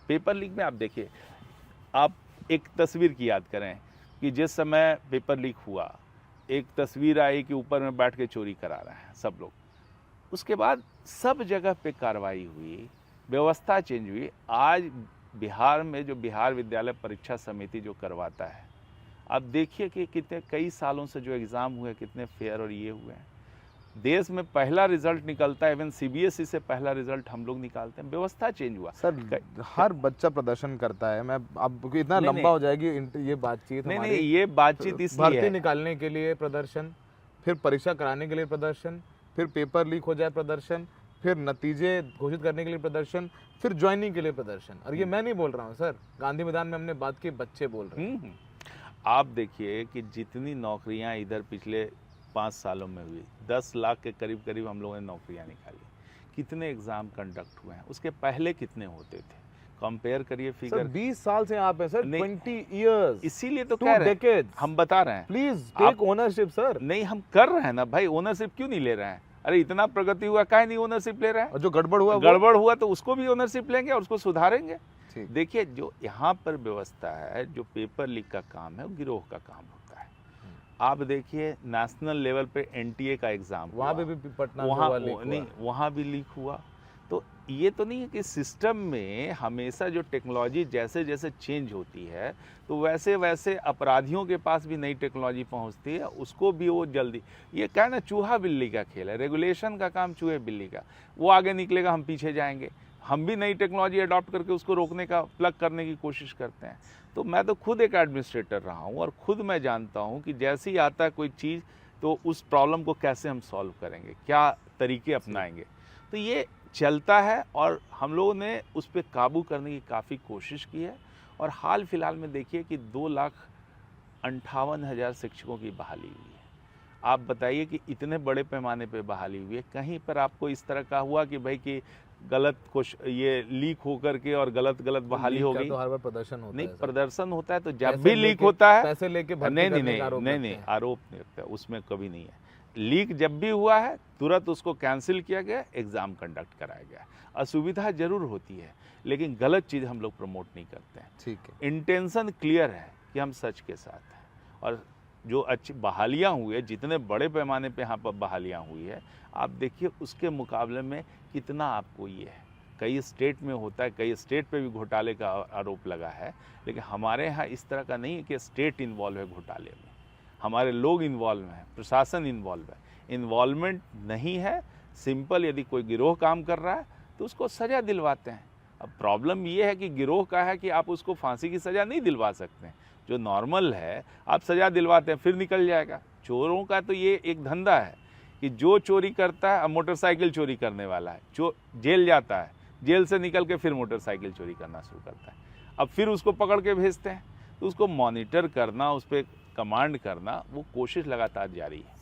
Paper leak में आप देखिए, आप एक तस्वीर की याद करें कि जिस समय पेपर लीक हुआ, एक तस्वीर आई कि ऊपर में बैठ के चोरी करा रहे हैं सब लोग। उसके बाद सब जगह पे कार्रवाई हुई, व्यवस्था चेंज हुई। आज बिहार में जो बिहार विद्यालय परीक्षा समिति जो करवाता है, आप देखिए कि कितने कई सालों से जो एग्ज़ाम हुए कितने फेयर और ये हुए हैं। देश में पहला रिजल्ट निकलता है, इवन सीबीएसई से पहला रिजल्ट हम लोग निकालते हैं। व्यवस्था चेंज हुआ सर, हर बच्चा प्रदर्शन करता है। मैं अब इतना नहीं, लंबा हो जाएगी ये बातचीत नहीं हमारी। नहीं, ये बातचीत इसलिए भर्ती है, निकालने के लिए प्रदर्शन, फिर परीक्षा कराने के लिए प्रदर्शन, फिर पेपर लीक हो जाए प्रदर्शन, फिर नतीजे घोषित करने के लिए प्रदर्शन, फिर ज्वाइनिंग के लिए प्रदर्शन। और ये मैं नहीं बोल रहा हूँ सर, गांधी मैदान में हमने बात की, बच्चे बोल रहे हैं। आप देखिए कि जितनी नौकरियां इधर पिछले 5 सालों में हुई, 10 लाख के करीब करीब हम लोगों ने नौकरियां निकाली। कितने एग्ज़ाम कंडक्ट हुए हैं, उसके पहले कितने होते थे, कंपेयर करिए फिगर। 20 साल से आप हैं सर, 20 इयर्स, इसीलिए तो कह रहे हैं, हम बता रहे हैं। Please take ownership sir. नहीं, हम कर रहे हैं ना भाई, ओनरशिप क्यों नहीं ले रहे हैं? अरे इतना प्रगति हुआ, काहे नहीं ओनरशिप ले रहे हैं? और जो गड़बड़ हुआ तो उसको भी ओनरशिप लेंगे और उसको सुधारेंगे। देखिए, जो यहाँ पर व्यवस्था है, जो पेपर लीक का काम है, वो गिरोह का काम होता है। आप देखिए नेशनल लेवल पे एनटीए का एग्जाम वहाँ भी पटना वहाँ भी लीक हुआ। तो ये तो नहीं है कि सिस्टम में हमेशा जो टेक्नोलॉजी जैसे जैसे चेंज होती है, तो वैसे वैसे अपराधियों के पास भी नई टेक्नोलॉजी पहुंचती है, उसको भी वो जल्दी, ये क्या है ना, चूहा बिल्ली का खेल है। रेगुलेशन का काम चूहे बिल्ली का, वो आगे निकलेगा, हम पीछे जाएंगे। हम भी नई टेक्नोलॉजी अडॉप्ट करके उसको रोकने का, प्लग करने की कोशिश करते हैं। तो मैं तो खुद एक एडमिनिस्ट्रेटर रहा हूँ और खुद मैं जानता हूँ कि जैसे ही आता है कोई चीज़, तो उस प्रॉब्लम को कैसे हम सॉल्व करेंगे, क्या तरीके अपनाएंगे। तो ये चलता है और हम लोगों ने उस पर काबू करने की काफ़ी कोशिश की है। और हाल फिलहाल में देखिए कि 2,58,000 शिक्षकों की बहाली हुई है। आप बताइए कि इतने बड़े पैमाने पे बहाली हुई है, कहीं पर आपको इस तरह का हुआ कि भाई कि गलत कुछ ये लीक होकर के और गलत बहाली हो गई? तो हर बार प्रदर्शन होता नहीं, है। प्रदर्शन होता है तो जब भी लीक होता है, पैसे लेके नहीं, आरोप नहीं लगता, उसमें कभी नहीं है। लीक जब भी हुआ है, तुरंत उसको कैंसिल किया गया, एग्ज़ाम कंडक्ट कराया गया। असुविधा जरूर होती है, लेकिन गलत चीज़ हम लोग प्रमोट नहीं करते हैं। ठीक है, इंटेंशन क्लियर है कि हम सच के साथ हैं। और जो अच्छी बहालियाँ हुई है, जितने बड़े पैमाने पे यहाँ पर बहालियाँ हुई है, आप देखिए उसके मुकाबले में कितना आपको ये है। कई स्टेट में होता है, कई स्टेट पे भी घोटाले का आरोप लगा है, लेकिन हमारे यहाँ इस तरह का नहीं है कि स्टेट इन्वॉल्व है घोटाले में। हमारे लोग इन्वॉल्व हैं, प्रशासन इन्वॉल्व है। इन्वॉल्वमेंट नहीं है, सिंपल यदि कोई गिरोह काम कर रहा है तो उसको सज़ा दिलवाते हैं। अब प्रॉब्लम ये है कि गिरोह का है कि आप उसको फांसी की सज़ा नहीं दिलवा सकते हैं। जो नॉर्मल है आप सज़ा दिलवाते हैं, फिर निकल जाएगा। चोरों का तो ये एक धंधा है कि जो चोरी करता है, अब मोटरसाइकिल चोरी करने वाला है, जो जेल जाता है, जेल से निकल के फिर मोटरसाइकिल चोरी करना शुरू करता है। अब फिर उसको पकड़ के भेजते हैं। तो उसको मॉनिटर करना, उस पर कमांड करना, वो कोशिश लगातार जारी है।